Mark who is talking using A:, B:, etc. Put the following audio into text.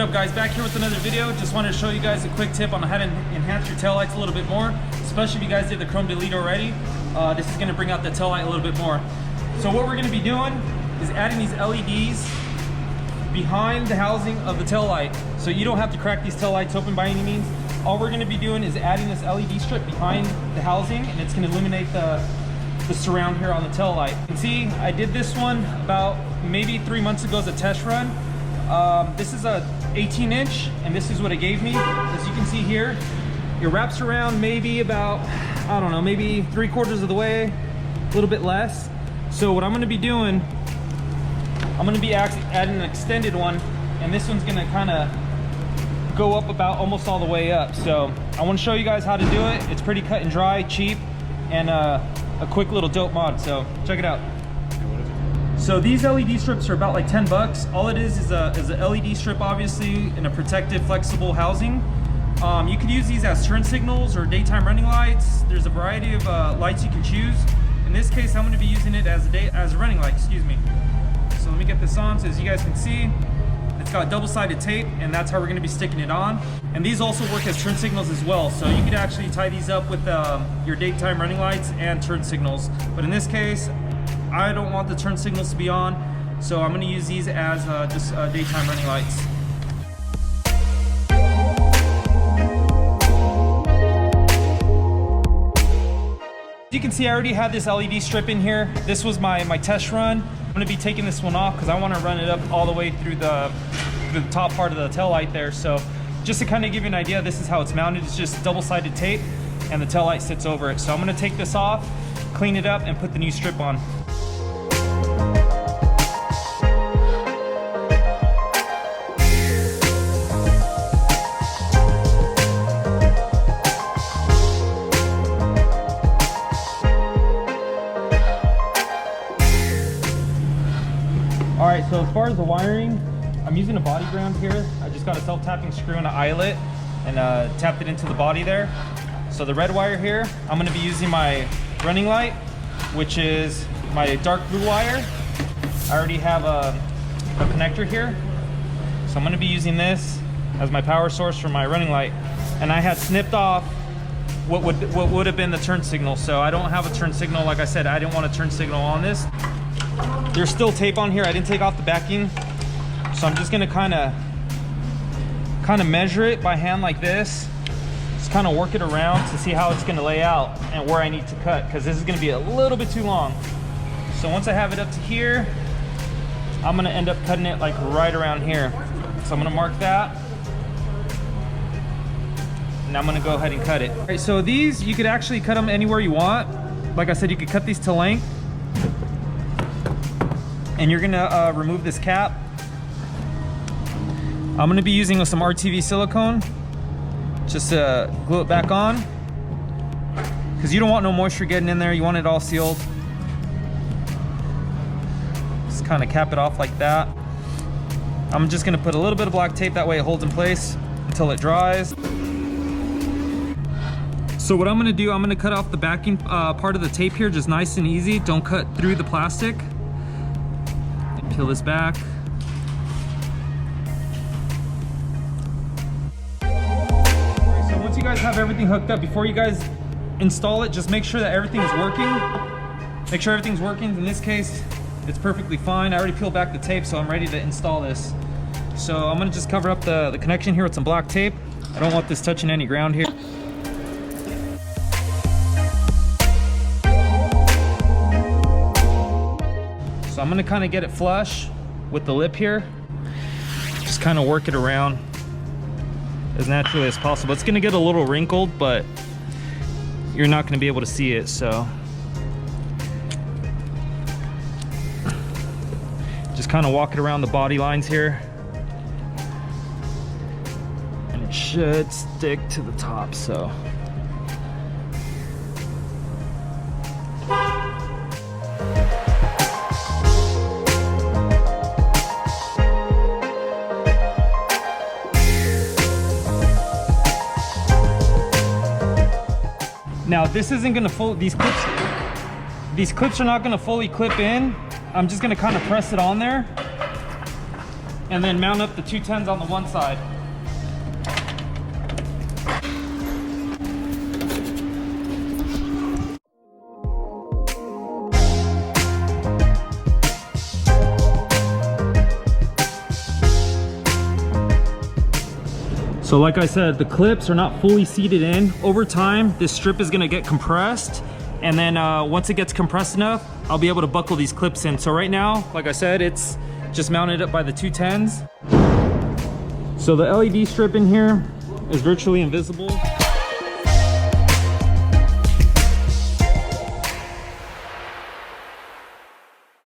A: up, guys? Back here with another video. Just wanted to show you guys a quick tip on how to enhance your taillights a little bit more, especially if you guys did the chrome delete already. This is going to bring out the taillight a little bit more. So what we're going to be doing is adding these LEDs behind the housing of the taillight. So you don't have to crack these taillights open by any means. All we're going to be doing is adding this LED strip behind the housing, and it's going to illuminate the surround here on the taillight. You can see I did this one about maybe 3 months ago as a test run. This is a 18-inch, and this is what it gave me. As you can see here, it wraps around maybe about, I don't know, maybe 3/4 of the way, a little bit less. So what I'm going to be doing, I'm going to be adding an extended one, and this one's going to kind of go up about almost all the way up. So I want to show you guys how to do it. It's pretty cut and dry, cheap, and a quick little dope mod. So check it out. So these LED strips are about like 10 bucks. All it is a LED strip, obviously, in a protective, flexible housing. You could use these as turn signals or daytime running lights. There's a variety of lights you can choose. In this case, I'm going to be using it as a running light, excuse me. So let me get this on. So as you guys can see, it's got double-sided tape, and that's how we're going to be sticking it on. And these also work as turn signals as well. So you could actually tie these up with your daytime running lights and turn signals. But in this case, I don't want the turn signals to be on, so I'm going to use these as just daytime running lights. You can see I already had this LED strip in here. This was my test run. I'm going to be taking this one off because I want to run it up all the way through the top part of the tail light there. So just to kind of give you an idea, this is how it's mounted. It's just double-sided tape, and the tail light sits over it. So I'm going to take this off, clean it up, and put the new strip on. Alright, so as far as the wiring, I'm using a body ground here. I just got a self-tapping screw and an eyelet and tapped it into the body there. So the red wire here, I'm going to be using my running light, which is my dark blue wire. I already have a connector here. So I'm going to be using this as my power source for my running light. And I had snipped off what would have been the turn signal. So I don't have a turn signal. Like I said, I didn't want a turn signal on this. There's still tape on here. I didn't take off the backing, so I'm just gonna kind of measure it by hand like this. Just kind of work it around to see how it's gonna lay out and where I need to cut, because this is gonna be a little bit too long. So once I have it up to here, I'm gonna end up cutting it like right around here. So I'm gonna mark that, and I'm gonna go ahead and cut it. All right, so these, you could actually cut them anywhere you want. Like I said, you could cut these to length. And you're gonna remove this cap. I'm gonna be using some RTV silicone just to glue it back on, because you don't want no moisture getting in there. You want it all sealed. Just kind of cap it off like that. I'm just gonna put a little bit of black tape, that way it holds in place until it dries. So what I'm gonna do, I'm gonna cut off the backing part of the tape here, just nice and easy. Don't cut through the plastic. Peel this back. So once you guys have everything hooked up, before you guys install it, just make sure that everything is working. Make sure everything's working. In this case, it's perfectly fine. I already peeled back the tape, so I'm ready to install this. So I'm gonna just cover up the connection here with some black tape. I don't want this touching any ground here. So I'm gonna kind of get it flush with the lip here. Just kind of work it around as naturally as possible. It's gonna get a little wrinkled, but you're not gonna be able to see it, so. Just kind of walk it around the body lines here. And it should stick to the top, so. Now this isn't gonna these clips are not gonna fully clip in. I'm just gonna kind of press it on there and then mount up the 210s on the one side. So like I said, the clips are not fully seated in. Over time, this strip is gonna get compressed, and then once it gets compressed enough, I'll be able to buckle these clips in. So right now, like I said, it's just mounted up by the 210s. So the LED strip in here is virtually invisible.